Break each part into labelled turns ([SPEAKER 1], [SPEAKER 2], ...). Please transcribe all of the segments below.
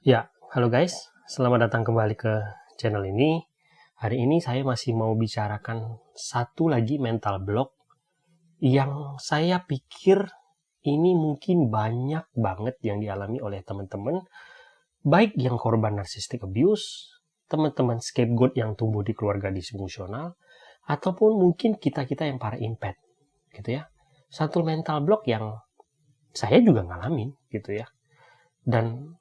[SPEAKER 1] Ya, halo guys, selamat datang kembali ke channel ini. Hari ini saya masih mau bicarakan satu lagi mental block yang saya pikir ini mungkin banyak banget yang dialami oleh teman-teman, baik yang korban narcissistic abuse, teman-teman scapegoat yang tumbuh di keluarga disfungsional, ataupun mungkin kita-kita yang para impat, gitu ya. Satu mental block yang saya juga ngalamin, gitu ya. Dan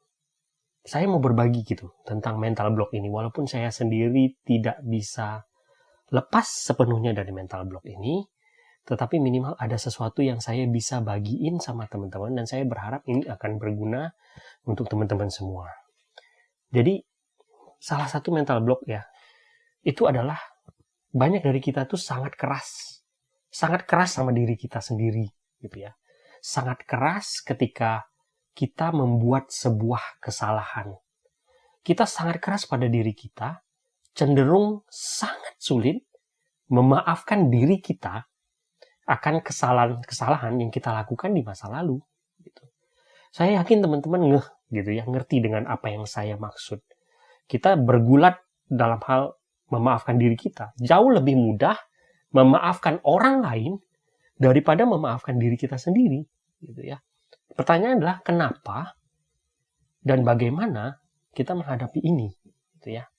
[SPEAKER 1] saya mau berbagi gitu tentang mental block ini, walaupun saya sendiri tidak bisa lepas sepenuhnya dari mental block ini, tetapi minimal ada sesuatu yang saya bisa bagiin sama teman-teman, dan saya berharap ini akan berguna untuk teman-teman semua. Jadi, salah satu mental block ya, itu adalah banyak dari kita tuh sangat keras sama diri kita sendiri, gitu ya. Sangat keras ketika kita membuat sebuah kesalahan. Kita sangat keras pada diri kita, cenderung sangat sulit memaafkan diri kita akan kesalahan-kesalahan yang kita lakukan di masa lalu. Gitu. Saya yakin teman-teman ngerti dengan apa yang saya maksud. Kita bergulat dalam hal memaafkan diri kita. Jauh lebih mudah memaafkan orang lain daripada memaafkan diri kita sendiri. Gitu ya. Pertanyaan adalah kenapa dan bagaimana kita menghadapi ini, gitu ya.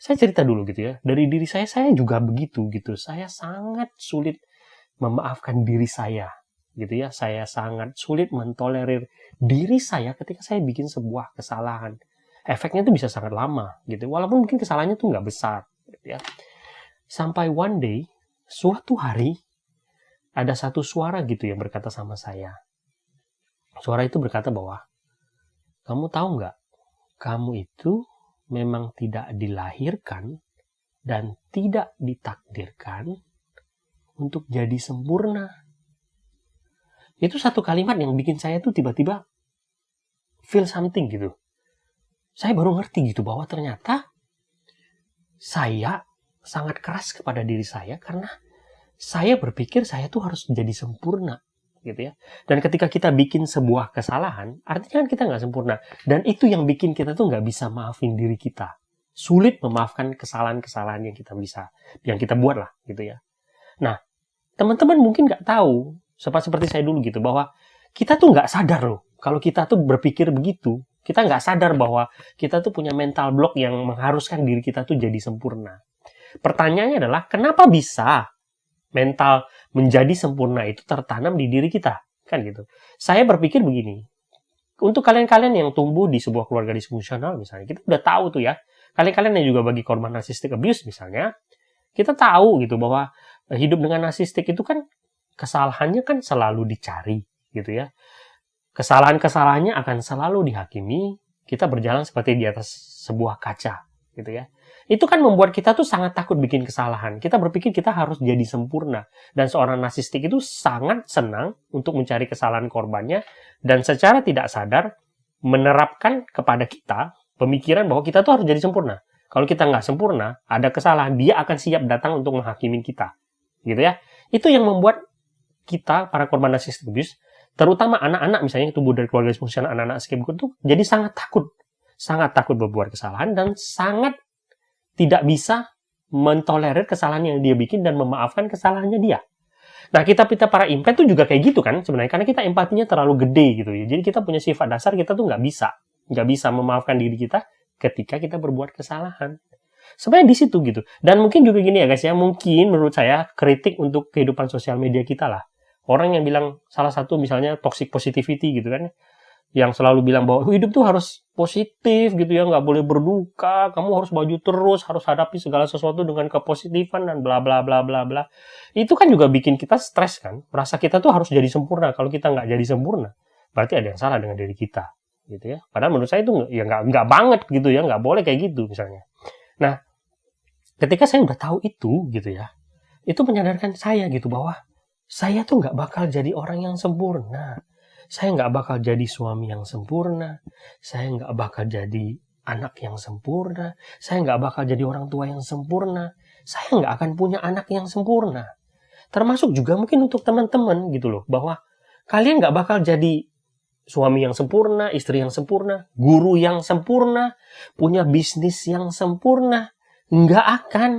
[SPEAKER 1] Saya cerita dulu gitu ya. Dari diri saya juga begitu gitu. Saya sangat sulit memaafkan diri saya, gitu ya. Saya sangat sulit mentolerir diri saya ketika saya bikin sebuah kesalahan. Efeknya itu bisa sangat lama, gitu. Walaupun mungkin kesalahannya tuh nggak besar, gitu ya. Sampai one day, suatu hari, ada satu suara gitu yang berkata sama saya. Suara itu berkata bahwa, kamu tahu nggak, kamu itu memang tidak dilahirkan dan tidak ditakdirkan untuk jadi sempurna. Itu satu kalimat yang bikin saya tuh tiba-tiba feel something gitu. Saya baru ngerti gitu bahwa ternyata saya sangat keras kepada diri saya karena saya berpikir saya tuh harus jadi sempurna, gitu ya. Dan ketika kita bikin sebuah kesalahan, artinya kan kita nggak sempurna. Dan itu yang bikin kita tuh nggak bisa maafin diri kita. Sulit memaafkan kesalahan-kesalahan yang kita buat lah, gitu ya. Nah, teman-teman mungkin nggak tahu, seperti saya dulu gitu, bahwa kita tuh nggak sadar loh, kalau kita tuh berpikir begitu, kita nggak sadar bahwa kita tuh punya mental block yang mengharuskan diri kita tuh jadi sempurna. Pertanyaannya adalah, kenapa bisa mental menjadi sempurna itu tertanam di diri kita? Kan gitu. Saya berpikir begini, untuk kalian-kalian yang tumbuh di sebuah keluarga disfungsional misalnya, kita udah tahu tuh ya, kalian-kalian yang juga bagi korban narcissistic abuse misalnya, kita tahu gitu bahwa hidup dengan narsistik itu kan kesalahannya kan selalu dicari gitu ya. Kesalahan-kesalahannya akan selalu dihakimi, kita berjalan seperti di atas sebuah kaca gitu ya. Itu kan membuat kita tuh sangat takut bikin kesalahan. Kita berpikir kita harus jadi sempurna. Dan seorang narsistik itu sangat senang untuk mencari kesalahan korbannya dan secara tidak sadar menerapkan kepada kita pemikiran bahwa kita tuh harus jadi sempurna. Kalau kita nggak sempurna, ada kesalahan, dia akan siap datang untuk menghakimi kita. Gitu ya. Itu yang membuat kita, para korban narcissistic abuse, terutama anak-anak misalnya yang tumbuh dari keluarga disfungsional, anak-anak scapegoat itu jadi sangat takut berbuat kesalahan dan sangat tidak bisa mentolerir kesalahan yang dia bikin dan memaafkan kesalahannya dia. Nah, kita para impat tuh juga kayak gitu kan sebenarnya, karena kita empatinya terlalu gede gitu ya. Jadi kita punya sifat dasar, kita tuh nggak bisa memaafkan diri kita ketika kita berbuat kesalahan. Sebenarnya di situ gitu. Dan mungkin juga gini ya guys ya, mungkin menurut saya kritik untuk kehidupan sosial media kita lah. Orang yang bilang salah satu misalnya toxic positivity gitu kan, yang selalu bilang bahwa hidup tuh harus positif gitu ya, nggak boleh berduka, kamu harus maju terus, harus hadapi segala sesuatu dengan kepositifan dan bla bla bla bla bla. Itu kan juga bikin kita stres kan, merasa kita tuh harus jadi sempurna. Kalau kita nggak jadi sempurna, berarti ada yang salah dengan diri kita, gitu ya. Padahal menurut saya itu ya nggak banget gitu ya, nggak boleh kayak gitu misalnya. Nah, ketika saya udah tahu itu gitu ya, itu menyadarkan saya gitu bahwa saya tuh nggak bakal jadi orang yang sempurna. Saya nggak bakal jadi suami yang sempurna. Saya nggak bakal jadi anak yang sempurna. Saya nggak bakal jadi orang tua yang sempurna. Saya nggak akan punya anak yang sempurna. Termasuk juga mungkin untuk teman-teman gitu loh, bahwa kalian nggak bakal jadi suami yang sempurna, istri yang sempurna, guru yang sempurna, punya bisnis yang sempurna. Nggak akan.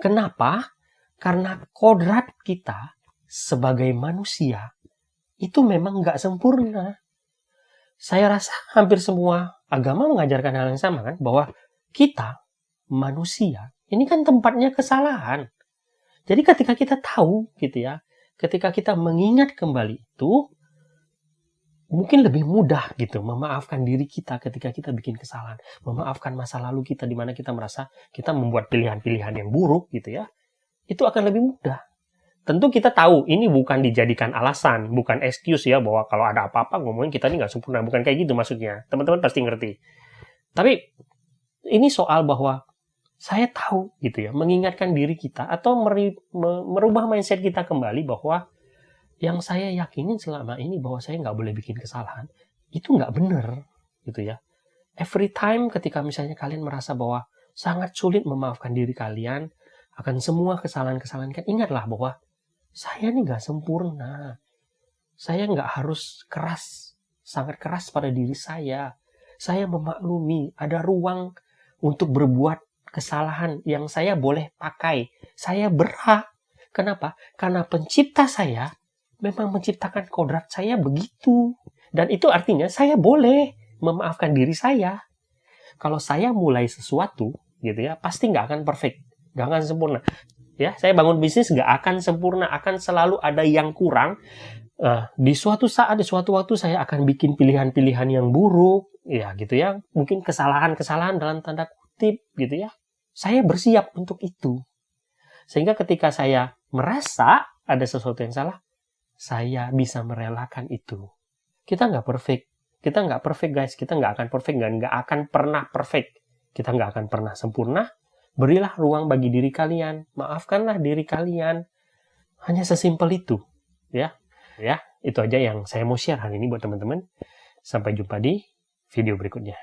[SPEAKER 1] Kenapa? Karena kodrat kita sebagai manusia itu memang nggak sempurna. Saya rasa hampir semua agama mengajarkan hal yang sama kan, bahwa kita manusia ini kan tempatnya kesalahan. Jadi ketika kita tahu gitu ya, ketika kita mengingat kembali itu, mungkin lebih mudah gitu memaafkan diri kita ketika kita bikin kesalahan, memaafkan masa lalu kita di mana kita merasa kita membuat pilihan-pilihan yang buruk gitu ya. Itu akan lebih mudah. Tentu kita tahu ini bukan dijadikan alasan, bukan excuse ya, bahwa kalau ada apa-apa ngomongin kita ini nggak sempurna, bukan kayak gitu maksudnya. Teman-teman pasti ngerti. Tapi ini soal bahwa saya tahu gitu ya, mengingatkan diri kita atau merubah mindset kita kembali bahwa yang saya yakinin selama ini bahwa saya nggak boleh bikin kesalahan, itu nggak benar gitu ya. Every time ketika misalnya kalian merasa bahwa sangat sulit memaafkan diri kalian akan semua kesalahan-kesalahan, kan ingatlah bahwa saya ini nggak sempurna. Saya nggak harus keras, sangat keras pada diri saya. Saya memaklumi ada ruang untuk berbuat kesalahan yang saya boleh pakai. Saya berhak. Kenapa? Karena pencipta saya memang menciptakan kodrat saya begitu. Dan itu artinya saya boleh memaafkan diri saya. Kalau saya mulai sesuatu, gitu ya, pasti nggak akan perfect. Nggak akan sempurna. Ya, saya bangun bisnis nggak akan sempurna. Akan selalu ada yang kurang. Di suatu saat, di suatu waktu saya akan bikin pilihan-pilihan yang buruk. Ya, gitu ya. Mungkin kesalahan-kesalahan dalam tanda kutip, gitu ya. Saya bersiap untuk itu. Sehingga ketika saya merasa ada sesuatu yang salah, saya bisa merelakan itu. Kita nggak perfect. Kita nggak perfect, guys. Kita nggak akan perfect dan nggak akan pernah perfect. Kita nggak akan pernah sempurna. Berilah ruang bagi diri kalian. Maafkanlah diri kalian. Hanya sesimpel itu. Ya, itu aja yang saya mau share hari ini buat teman-teman. Sampai jumpa di video berikutnya.